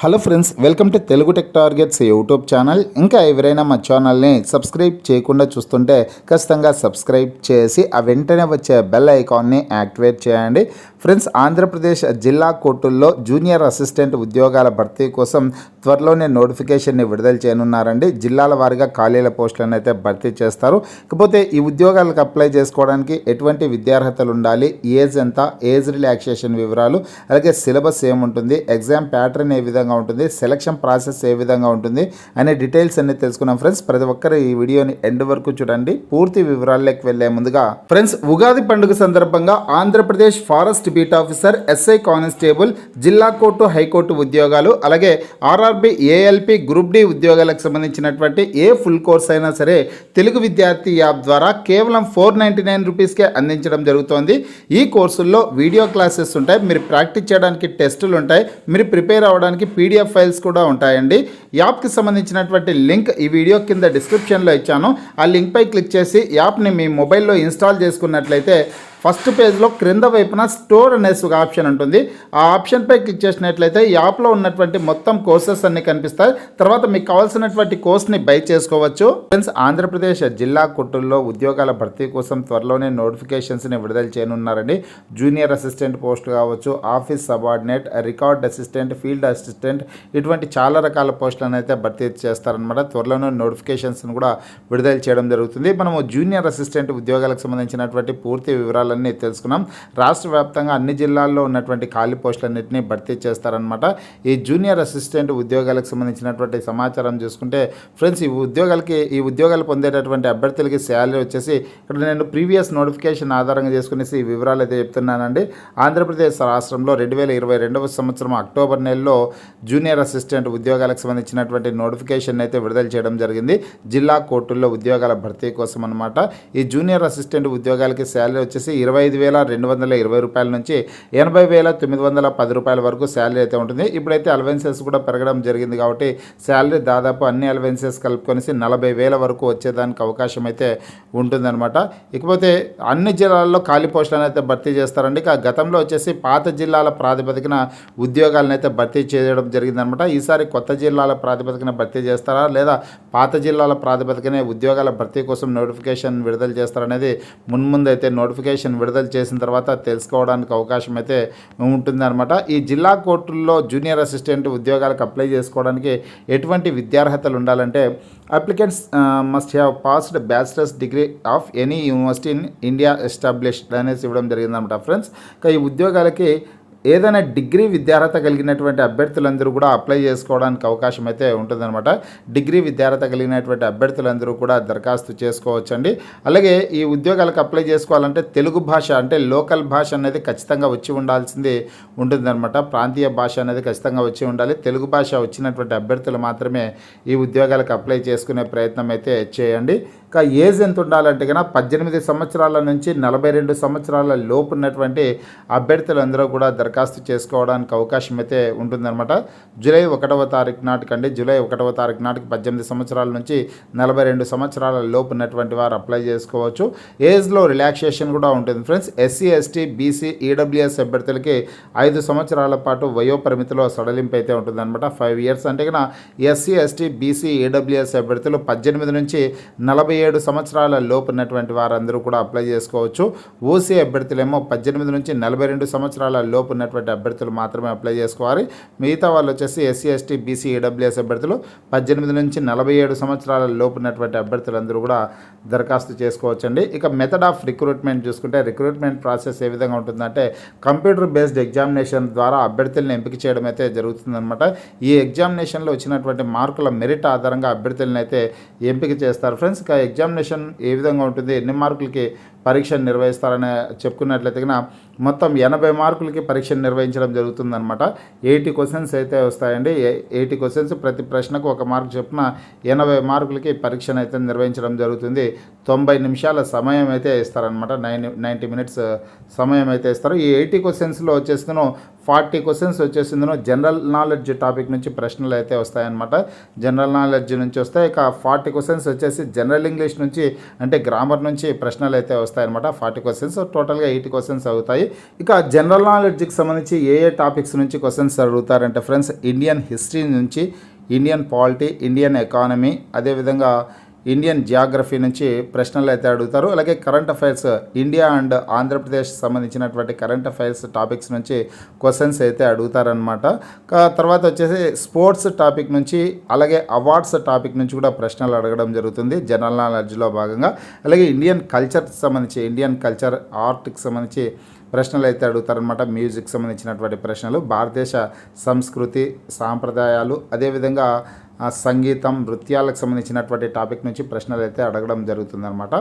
Hello friends, welcome to Telugu tech targets YouTube channel. ఇంకా ఎవరైనా మా ఛానల్ని సబ్స్క్రైబ్ చేయకుండా చూస్తుంటే ఖచ్చితంగా సబ్స్క్రైబ్ చేసి ఆ వెంటనే వచ్చే బెల్ ఐకాన్ని యాక్టివేట్ చేయండి. ఫ్రెండ్స్, ఆంధ్రప్రదేశ్ జిల్లా కోర్టుల్లో జూనియర్ అసిస్టెంట్ ఉద్యోగాల భర్తీ కోసం త్వరలోనే నోటిఫికేషన్ని విడుదల చేయనున్నారండి. జిల్లాల వారీగా ఖాళీల పోస్టులను అయితే భర్తీ చేస్తారు. ఇకపోతే ఈ ఉద్యోగాలకు అప్లై చేసుకోవడానికి ఎటువంటి విద్యార్హతలు ఉండాలి, ఏజ్ ఎంత, ఏజ్ రిలాక్సేషన్ వివరాలు, అలాగే సిలబస్ ఏముంటుంది, ఎగ్జామ్ ప్యాటర్న్ ఏ విధంగా ఉంటుంది, సెలక్షన్ ప్రాసెస్ ఏ విధంగా ఉంటుంది అనే డీటెయిల్స్ అన్ని తెలుసుకున్నాం. ఫ్రెండ్స్, ప్రతి ఒక్కరు ఈ వీడియోని ఎండ్ వరకు చూడండి. పూర్తి వివరాల్లోకి వెళ్లే ముందుగా ఫ్రెండ్స్, ఉగాది పండుగ సందర్భంగా Andhra Pradesh forest beat officer, SI constable, జిల్లా కోర్టు, హైకోర్టు ఉద్యోగాలు, అలాగే ఆర్ఆర్బి, ఏఎల్పి, గ్రూప్ డి ఉద్యోగాలకు సంబంధించినటువంటి ఏ ఫుల్ కోర్స్ అయినా సరే తెలుగు విద్యార్థి యాప్ ద్వారా కేవలం 499 రూపీస్కే అందించడం జరుగుతోంది. ఈ కోర్సుల్లో వీడియో క్లాసెస్ ఉంటాయి, మీరు ప్రాక్టీస్ చేయడానికి టెస్టులు ఉంటాయి, మీరు ప్రిపేర్ అవ్వడానికి పీడిఎఫ్ ఫైల్స్ కూడా ఉంటాయండి. యాప్కి సంబంధించినటువంటి లింక్ ఈ వీడియో కింద డిస్క్రిప్షన్లో ఇచ్చాను. ఆ లింక్పై క్లిక్ చేసి యాప్ని మీ మొబైల్లో ఇన్స్టాల్ చేసుకున్నట్లయితే ఫస్ట్ పేజ్లో క్రింద వైపున స్టోర్ అనేసి ఒక ఆప్షన్ ఉంటుంది. ఆ ఆప్షన్పై క్లిక్ చేసినట్లయితే యాప్లో ఉన్నటువంటి మొత్తం కోర్సెస్ అన్నీ కనిపిస్తాయి. తర్వాత మీకు కావాల్సినటువంటి కోర్స్ని బై చేసుకోవచ్చు. ఫ్రెండ్స్, ఆంధ్రప్రదేశ్ జిల్లా కోర్టుల్లో ఉద్యోగాల భర్తీ కోసం త్వరలోనే నోటిఫికేషన్స్ని విడుదల చేయనున్నారండి. జూనియర్ అసిస్టెంట్ పోస్ట్ కావచ్చు, office subordinate, record assistant, field assistant, ఇటువంటి చాలా రకాల పోస్టులను అయితే భర్తీ చేస్తారనమాట. త్వరలోనే నోటిఫికేషన్స్ని కూడా విడుదల చేయడం జరుగుతుంది. మనము జూనియర్ అసిస్టెంట్ ఉద్యోగాలకు సంబంధించినటువంటి పూర్తి వివరాలు తెలుసుకున్నాం. రాష్ట్ర వ్యాప్తంగా అన్ని జిల్లాల్లో ఉన్నటువంటి ఖాళీ పోస్టులన్నింటినీ భర్తీ చేస్తారనమాట. ఈ జూనియర్ అసిస్టెంట్ ఉద్యోగాలకు సంబంధించినటువంటి సమాచారం చూసుకుంటే ఫ్రెండ్స్, ఈ ఉద్యోగాలు పొందేటటువంటి అభ్యర్థులకి శాలరీ వచ్చేసి ఇక్కడ నేను ప్రీవియస్ నోటిఫికేషన్ ఆధారంగా చేసుకునేసి ఈ వివరాలు అయితే చెప్తున్నానండి. ఆంధ్రప్రదేశ్ రాష్ట్రంలో 2022 సంవత్సరం అక్టోబర్ నెలలో జూనియర్ అసిస్టెంట్ ఉద్యోగాలకు సంబంధించినటువంటి నోటిఫికేషన్ అయితే విడుదల చేయడం జరిగింది. జిల్లా కోర్టుల్లో ఉద్యోగాల భర్తీ కోసం అనమాట. ఈ జూనియర్ అసిస్టెంట్ ఉద్యోగాలకి శాలరీ వచ్చేసి 25,220 రూపాయల నుంచి 80,910 రూపాయల వరకు శాలరీ అయితే ఉంటుంది. ఇప్పుడైతే అలవెన్సెస్ కూడా పెరగడం జరిగింది కాబట్టి శాలరీ దాదాపు అన్ని అలవెన్సెస్ కలుపుకొని 40,000 వరకు వచ్చేదానికి అవకాశం అయితే ఉంటుందన్నమాట. ఇకపోతే అన్ని జిల్లాల్లో ఖాళీ పోస్టులను అయితే భర్తీ చేస్తారండి. గతంలో వచ్చేసి పాత జిల్లాల ప్రాతిపదికన ఉద్యోగాలను అయితే భర్తీ చేయడం జరిగిందనమాట. ఈసారి కొత్త జిల్లాల ప్రాతిపదికన భర్తీ చేస్తారా లేదా పాత జిల్లాల ప్రాతిపదికనే ఉద్యోగాల భర్తీ కోసం నోటిఫికేషన్ విడుదల చేస్తారనేది మున్ముందైతే నోటిఫికేషన్ విడుదల చేసిన తర్వాత తెలుసుకోవడానికి అవకాశం అయితే ఉంటుందన్నమాట. ఈ జిల్లా కోర్టుల్లో జూనియర్ అసిస్టెంట్ ఉద్యోగాలకు అప్లై చేసుకోవడానికి ఎటువంటి విద్యార్హతలు ఉండాలంటే applicants must have passed bachelors degree of any university in India established అనేసి ఇవ్వడం జరిగిందన్నమాట. ఫ్రెండ్స్, ఈ ఉద్యోగాలకి ఏదైనా డిగ్రీ విద్యార్హత కలిగినటువంటి అభ్యర్థులందరూ కూడా అప్లై చేసుకోవడానికి అవకాశం అయితే ఉంటుందన్నమాట. డిగ్రీ విద్యార్హత కలిగినటువంటి అభ్యర్థులందరూ కూడా దరఖాస్తు చేసుకోవచ్చండి. అలాగే ఈ ఉద్యోగాలకు అప్లై చేసుకోవాలంటే తెలుగు భాష అంటే లోకల్ భాష అనేది ఖచ్చితంగా వచ్చి ఉండాల్సింది ఉంటుందన్నమాట. ప్రాంతీయ భాష అనేది ఖచ్చితంగా వచ్చి ఉండాలి. తెలుగు భాష వచ్చినటువంటి అభ్యర్థులు మాత్రమే ఈ ఉద్యోగాలకు అప్లై చేసుకునే ప్రయత్నం అయితే చేయండి. ఇంకా ఏజ్ ఎంత ఉండాలంటే కన్నా 18 సంవత్సరాల నుంచి 42 సంవత్సరాల లోపు ఉన్నటువంటి అభ్యర్థులందరూ కూడా దరఖాస్తు చేసుకోవడానికి అవకాశం అయితే ఉంటుందన్నమాట. జూలై 1వ తారీఖు నాటికండి, జూలై 1వ తారీఖు నాటికి 18 సంవత్సరాల నుంచి 42 సంవత్సరాల లోపు ఉన్నటువంటి వారు అప్లై చేసుకోవచ్చు. ఏజ్లో రిలాక్సేషన్ కూడా ఉంటుంది friends. SC, ST, BC, EWS అభ్యర్థులకి 5 సంవత్సరాల పాటు వయోపరిమితిలో సడలింపు అయితే ఉంటుందన్నమాట. 5 years అంటే కన్నా ఎస్సీ, ఎస్టీ, బీసీ, ఈడబ్ల్యూఎస్ అభ్యర్థులు 18 నుంచి 47 సంవత్సరాల లోపు ఉన్నటువంటి వారందరూ కూడా అప్లై చేసుకోవచ్చు. ఓసీ అభ్యర్థులేమో 18 నుంచి 42 సంవత్సరాల లోపు ఉన్నటువంటి అభ్యర్థులు మాత్రమే అప్లై చేసుకోవాలి. మిగతా వాళ్ళు వచ్చేసి ఎస్సీ, ఎస్టీ, బీసీ, ఈడబ్ల్యూఎస్ అభ్యర్థులు 18 నుంచి 47 సంవత్సరాల లోపు ఉన్నటువంటి అభ్యర్థులందరూ కూడా దరఖాస్తు చేసుకోవచ్చండి. ఇక మెథడ్ ఆఫ్ రిక్రూట్మెంట్ చూసుకుంటే రిక్రూట్మెంట్ ప్రాసెస్ ఏ విధంగా ఉంటుందంటే కంప్యూటర్ బేస్డ్ ఎగ్జామినేషన్ ద్వారా అభ్యర్థులను ఎంపిక చేయడం అయితే జరుగుతుందన్నమాట. ఈ ఎగ్జామినేషన్లో వచ్చినటువంటి మార్కుల మెరిట్ ఆధారంగా అభ్యర్థులను అయితే ఎంపిక చేస్తారు ఫ్రెండ్స్. ఇక ఎగ్జామినేషన్ ఏ విధంగా ఉంటుంది, ఎన్ని మార్కులకి పరీక్ష నిర్వహిస్తారని చెప్పుకున్నట్లయితే మొత్తం 80 మార్కులకి పరీక్ష నిర్వహించడం జరుగుతుందన్నమాట. 80 క్వశ్చన్స్ అయితే వస్తాయండి. 80 క్వశ్చన్స్, ప్రతి ప్రశ్నకు 1 మార్కు చొప్పున 80 మార్కులకి పరీక్షను అయితే నిర్వహించడం జరుగుతుంది. 90 నిమిషాల సమయం అయితే ఇస్తారనమాట. 90 minutes సమయం అయితే ఇస్తారు. ఈ 80 క్వశ్చన్స్లో వచ్చేస్తున్నాను 40 క్వశ్చన్స్ వచ్చేసి ఇందులో జనరల్ నాలెడ్జ్ టాపిక్ నుంచి ప్రశ్నలు అయితే వస్తాయన్నమాట. జనరల్ నాలెడ్జ్ నుంచి వస్తాయి. ఇక 40 క్వశ్చన్స్ వచ్చేసి జనరల్ ఇంగ్లీష్ నుంచి అంటే గ్రామర్ నుంచి ప్రశ్నలు అయితే వస్తాయన్నమాట. 40 క్వశ్చన్స్ టోటల్గా 80 క్వశ్చన్స్ అవుతాయి. ఇక జనరల్ నాలెడ్జ్కి సంబంధించి ఏ టాపిక్స్ నుంచి క్వశ్చన్స్ అడుగుతారంటే ఫ్రెండ్స్, ఇండియన్ హిస్టరీ నుంచి, ఇండియన్ పాలిటీ, ఇండియన్ ఎకానమీ, అదేవిధంగా ఇండియన్ జియోగ్రఫీ నుంచి ప్రశ్నలు అయితే అడుగుతారు. అలాగే current affairs, India and Andhra Pradesh సంబంధించినటువంటి కరెంట్ అఫైర్స్ టాపిక్స్ నుంచి క్వశ్చన్స్ అయితే అడుగుతారనమాట. తర్వాత వచ్చేసి స్పోర్ట్స్ టాపిక్ నుంచి, అలాగే అవార్డ్స్ టాపిక్ నుంచి కూడా ప్రశ్నలు అడగడం జరుగుతుంది జనరల్ నాలెడ్జ్లో భాగంగా. అలాగే ఇండియన్ కల్చర్కి సంబంధించి, ఇండియన్ కల్చర్ ఆర్ట్కి సంబంధించి ప్రశ్నలు అయితే అడుగుతారనమాట. మ్యూజిక్ సంబంధించినటువంటి ప్రశ్నలు, భారతదేశ సంస్కృతి సాంప్రదాయాలు, అదేవిధంగా సంగీతం, నృత్యాలకు సంబంధించినటువంటి టాపిక్ నుంచి ప్రశ్నలు అయితే అడగడం జరుగుతుందన్నమాట.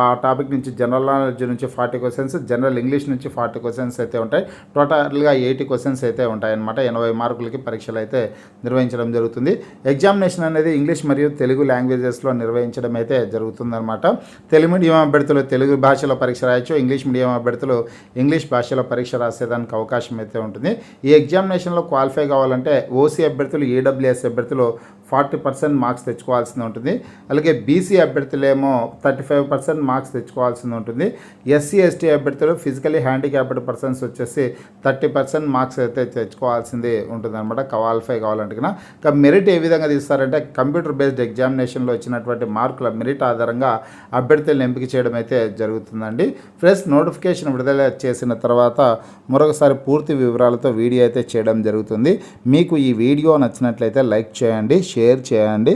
ఆ టాపిక్ నుంచి జనరల్ నాలెడ్జ్ నుంచి 40 క్వశ్చన్స్, జనరల్ ఇంగ్లీష్ నుంచి 40 క్వశ్చన్స్ అయితే ఉంటాయి. టోటల్గా 80 క్వశ్చన్స్ అయితే ఉంటాయన్నమాట. 80 మార్కులకి పరీక్షలు అయితే నిర్వహించడం జరుగుతుంది. ఎగ్జామినేషన్ అనేది ఇంగ్లీష్ మరియు తెలుగు లాంగ్వేజెస్లో నిర్వహించడం అయితే జరుగుతుందన్నమాట. తెలుగు మీడియం అభ్యర్థులు తెలుగు భాషలో పరీక్ష రాయొచ్చు, ఇంగ్లీష్ మీడియం అభ్యర్థులు ఇంగ్లీష్ భాషలో పరీక్ష రాసేదానికి అవకాశం అయితే ఉంటుంది. ఈ ఎగ్జామినేషన్లో క్వాలిఫై కావాలంటే ఓసీ అభ్యర్థులు, ఈడబ్ల్యూఎస్ అభ్యర్థులు 40% మార్క్స్ తెచ్చుకోవాల్సి ఉంటుంది. అలాగే బీసీ అభ్యర్థులేమో 35% మార్క్స్ తెచ్చుకోవాల్సి ఉంటుంది. ఎస్సీ ఎస్టీ అభ్యర్థులు, ఫిజికలీ హ్యాండిక్యాప్డ్ పర్సన్స్ వచ్చేసి 30% మార్క్స్ అయితే తెచ్చుకోవాల్సింది ఉంటుంది అనమాట క్వాలిఫై కావాలంటే. ఇక మెరిట్ ఏ విధంగా తీస్తారంటే, కంప్యూటర్ బేస్డ్ ఎగ్జామినేషన్లో వచ్చినటువంటి మార్కుల మెరిట్ ఆధారంగా అభ్యర్థులను ఎంపిక చేయడం అయితే జరుగుతుందండి. ఫ్రెండ్స్, నోటిఫికేషన్ విడుదల చేసిన తర్వాత మరొకసారి పూర్తి వివరాలతో వీడియో అయితే చేయడం జరుగుతుంది. మీకు ఈ వీడియో నచ్చినట్లయితే లైక్ చేయండి, షేర్ చేయండి.